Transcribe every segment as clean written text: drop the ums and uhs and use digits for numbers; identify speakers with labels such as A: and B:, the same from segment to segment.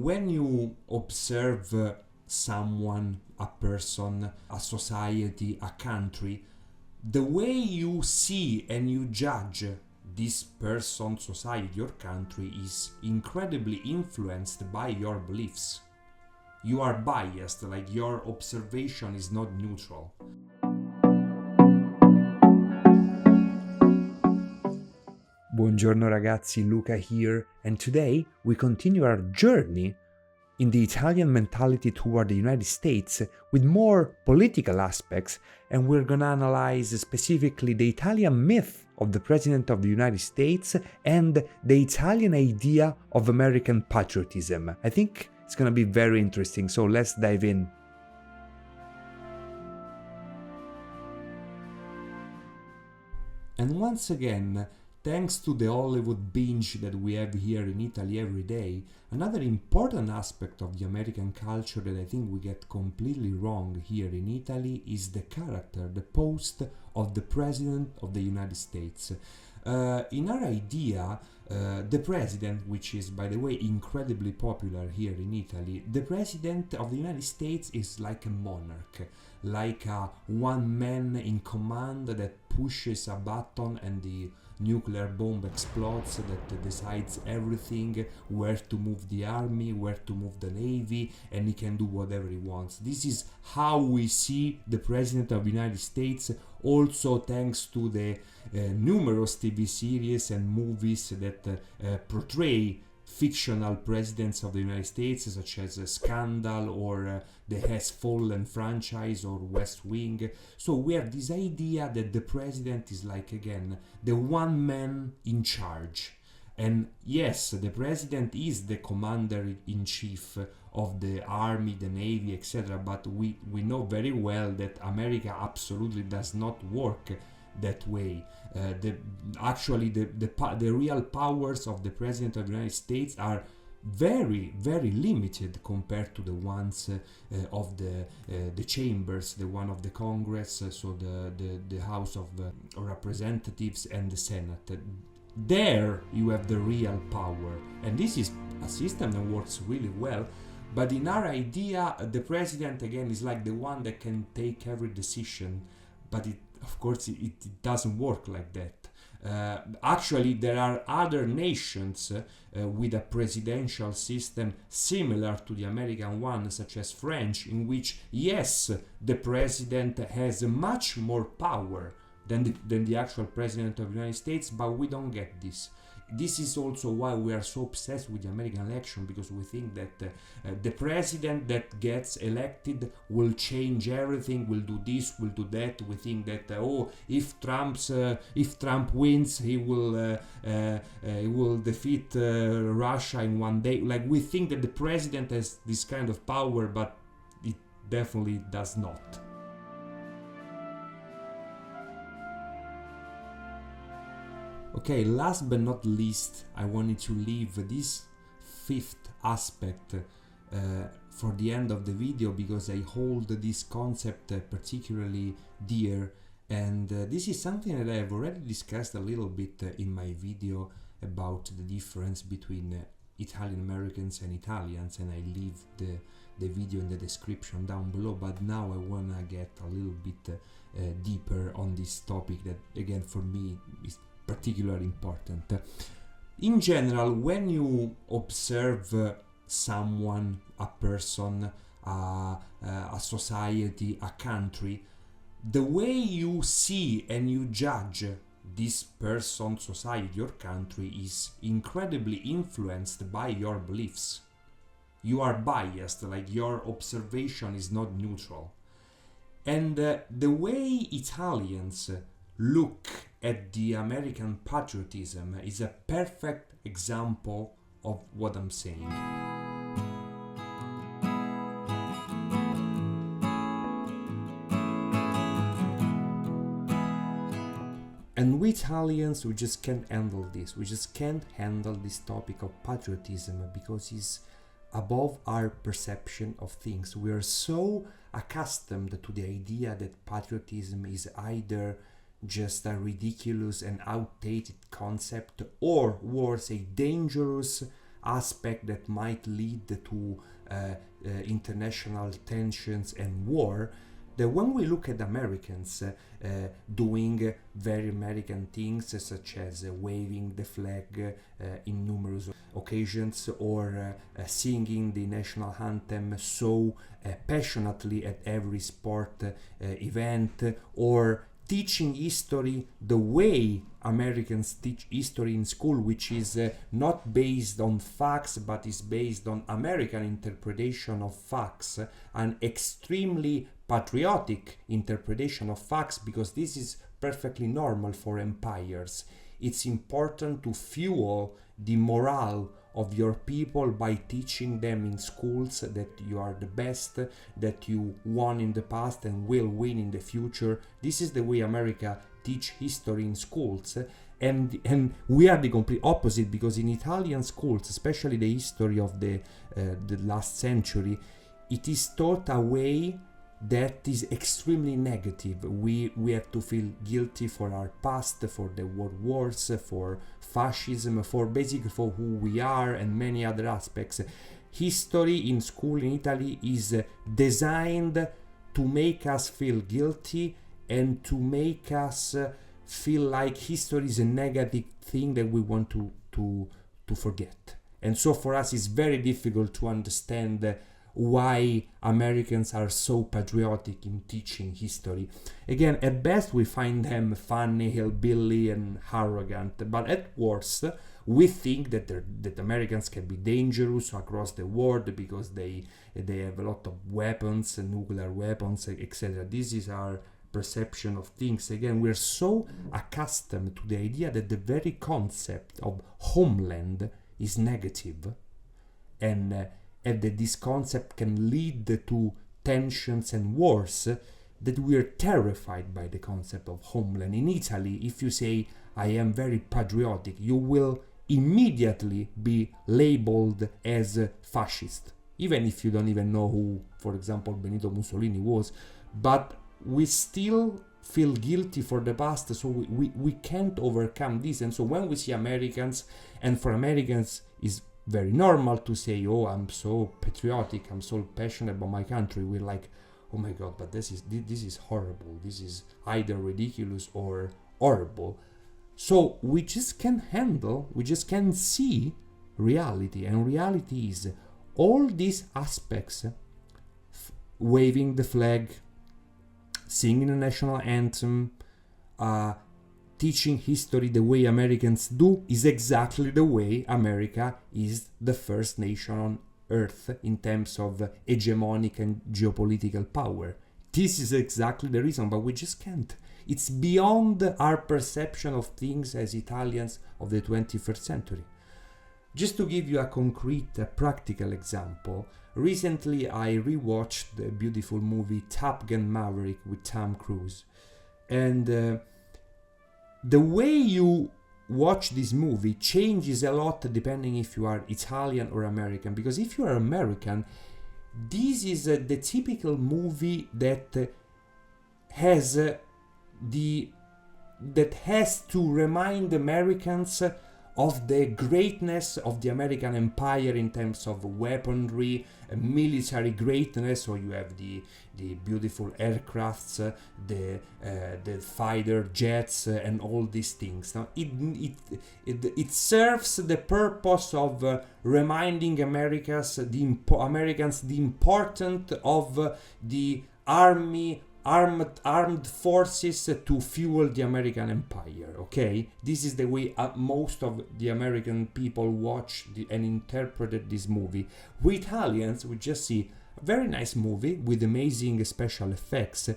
A: when you observe someone, a person, a society, a country, the way you see and you judge this person, society, your country is incredibly influenced by your beliefs. You are biased, like your observation is not neutral.
B: Buongiorno ragazzi, Luca here, and today we continue our journey in the Italian mentality toward the United States with more political aspects, and we're gonna analyze specifically the Italian myth of the President of the United States and the Italian idea of American patriotism. I think it's gonna be very interesting, so let's dive in.
A: And once again, thanks to the Hollywood binge that we have here in Italy every day, another important aspect of the American culture that I think we get completely wrong here in Italy is the character, the post of the President of the United States. In our idea, the President, which is by the way incredibly popular here in Italy, the President of the United States is like a monarch, like a one man in command that pushes a button and the nuclear bomb explodes, that decides everything, where to move the army, where to move the navy, and he can do whatever he wants. This is how we see the President of the United States, also thanks to the numerous TV series and movies that portray fictional presidents of the United States, such as Scandal or the Has Fallen franchise or West Wing. So we have this idea that the president is like, again, the one man in charge. And yes, the president is the commander-in-chief of the army, the navy, etc. But we know very well that America absolutely does not work that way. The real powers of the President of the United States are very, very limited compared to the ones of the chambers, the one of the Congress, so the House of Representatives and the Senate. There you have the real power, and this is a system that works really well. But in our idea, the president again is like the one that can take every decision, but of course it doesn't work like that. Actually, there are other nations with a presidential system similar to the American one, such as French, in which, yes, the president has much more power than the actual president of the United States, but we don't get this. This is also why we are so obsessed with the American election, because we think that the president that gets elected will change everything, will do this, will do that. We think that if Trump wins, he will defeat Russia in one day. Like, we think that the president has this kind of power, but it definitely does not. Okay, last but not least, I wanted to leave this fifth aspect for the end of the video, because I hold this concept particularly dear, and this is something that I have already discussed a little bit in my video about the difference between Italian Americans and Italians, and I leave the video in the description down below. But now I wanna get a little bit deeper on this topic that, again, for me is particularly important. In general, when you observe someone, a person, a society, a country, the way you see and you judge this person, society, your country is incredibly influenced by your beliefs. You are biased, like your observation is not neutral. And the way Italians look at the American patriotism is a perfect example of what I'm saying. And we Italians, we just can't handle this. We just can't handle this topic of patriotism because it's above our perception of things. We are so accustomed to the idea that patriotism is either just a ridiculous and outdated concept, or worse, a dangerous, aspect that might lead to international tensions and war, that when we look at Americans doing very American things, such as waving the flag in numerous occasions, or singing the national anthem so passionately at every sport event, or teaching history the way Americans teach history in school, which is not based on facts but is based on American interpretation of facts, an extremely patriotic interpretation of facts, because this is perfectly normal for empires. It's important to fuel the morale of your people by teaching them in schools that you are the best, that you won in the past and will win in the future. This is the way America teach history in schools. And we are the complete opposite, because in Italian schools, especially the history of the last century, it is taught a way that is extremely negative. We have to feel guilty for our past, for the world wars, for fascism, for basically for who we are, and many other aspects. History in school in Italy is designed to make us feel guilty and to make us feel like history is a negative thing that we want to forget. And so for us it's very difficult to understand why Americans are so patriotic in teaching history. Again, at best we find them funny, hillbilly and arrogant, but at worst we think that Americans can be dangerous across the world because they have a lot of weapons, nuclear weapons, etc. This is our perception of things. Again, we're so accustomed to the idea that the very concept of homeland is negative, and that this concept can lead to tensions and wars, that we are terrified by the concept of homeland. In Italy, if you say, I am very patriotic, you will immediately be labeled as fascist, even if you don't even know who, for example, Benito Mussolini was. But we still feel guilty for the past, so we can't overcome this. And so when we see Americans, and for Americans is very normal to say, oh, I'm so patriotic, I'm so passionate about my country, we're like, oh my god, but this is horrible, this is either ridiculous or horrible. So we just can't see reality, and reality is all these aspects, waving the flag, singing the national anthem, teaching history the way Americans do, is exactly the way America is the first nation on earth in terms of hegemonic and geopolitical power. This is exactly the reason, but we just can't. It's beyond our perception of things as Italians of the 21st century. Just to give you a concrete, practical example, recently I rewatched the beautiful movie Top Gun Maverick with Tom Cruise. And the way you watch this movie changes a lot depending if you are Italian or American. Because if you are American, this is the typical movie that has to remind Americans of the greatness of the American empire in terms of weaponry, military greatness. So you have the beautiful aircrafts, the fighter jets, and all these things. Now it serves the purpose of reminding Americans the importance of the armed forces to fuel the American empire. Okay, this is the way most of the American people watch and interpreted this movie. We Italians, we just see a very nice movie with amazing special effects,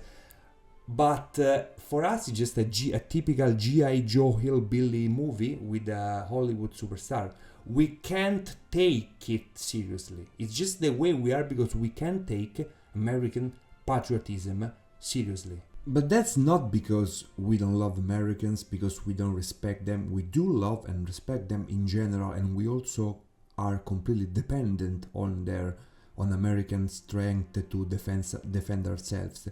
A: but for us it's just a typical G.I. Joe hillbilly movie with a Hollywood superstar. We can't take it seriously. It's just the way we are, because we can't take American patriotism seriously. But that's not because we don't love Americans, because we don't respect them. We do love and respect them in general, and we also are completely dependent on American strength to defend ourselves.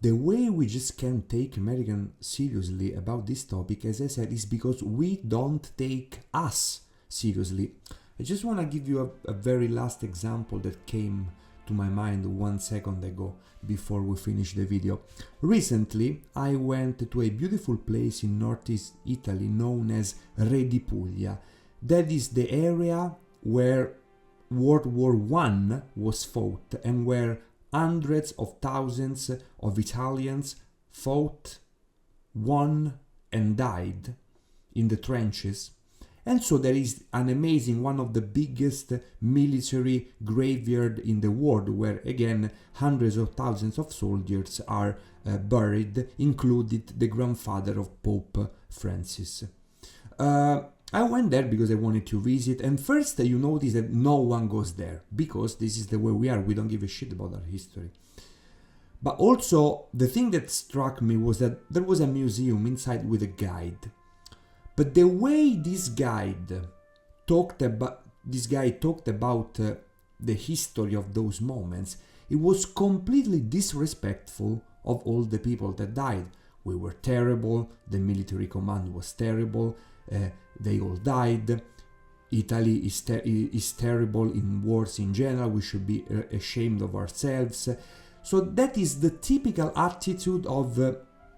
A: The way we just can't take American seriously about this topic, as I said, is because we don't take us seriously. I just want to give you a very last example that came to my mind 1 second ago before we finish the video. Recently, I went to a beautiful place in northeast Italy known as Re di Puglia. That is the area where World War I was fought and where hundreds of thousands of Italians fought, won, and died in the trenches. And so there is an amazing, one of the biggest military graveyard in the world, where again hundreds of thousands of soldiers are buried, included the grandfather of Pope Francis. I went there because I wanted to visit, and first you notice that no one goes there, because this is the way we are, we don't give a shit about our history. But also, the thing that struck me was that there was a museum inside with a guide. But the way this guy talked about the history of those moments, it was completely disrespectful of all the people that died. We were terrible, the military command was terrible, they all died. Italy is terrible in wars in general, we should be ashamed of ourselves. So that is the typical attitude of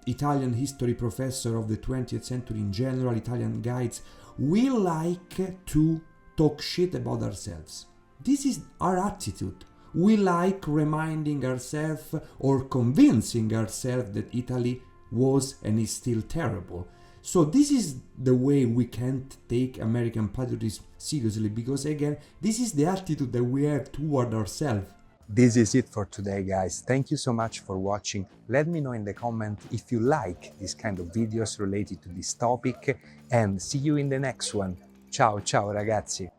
A: Italian history professor of the 20th century in general, Italian guides. We like to talk shit about ourselves. This is our attitude. We like reminding ourselves or convincing ourselves that Italy was and is still terrible. So this is the way we can't take American patriotism seriously, because again, this is the attitude that we have toward ourselves.
B: This is it for today, guys. Thank you so much for watching. Let me know in the comment if you like this kind of videos related to this topic, and see you in the next one. Ciao, ciao ragazzi.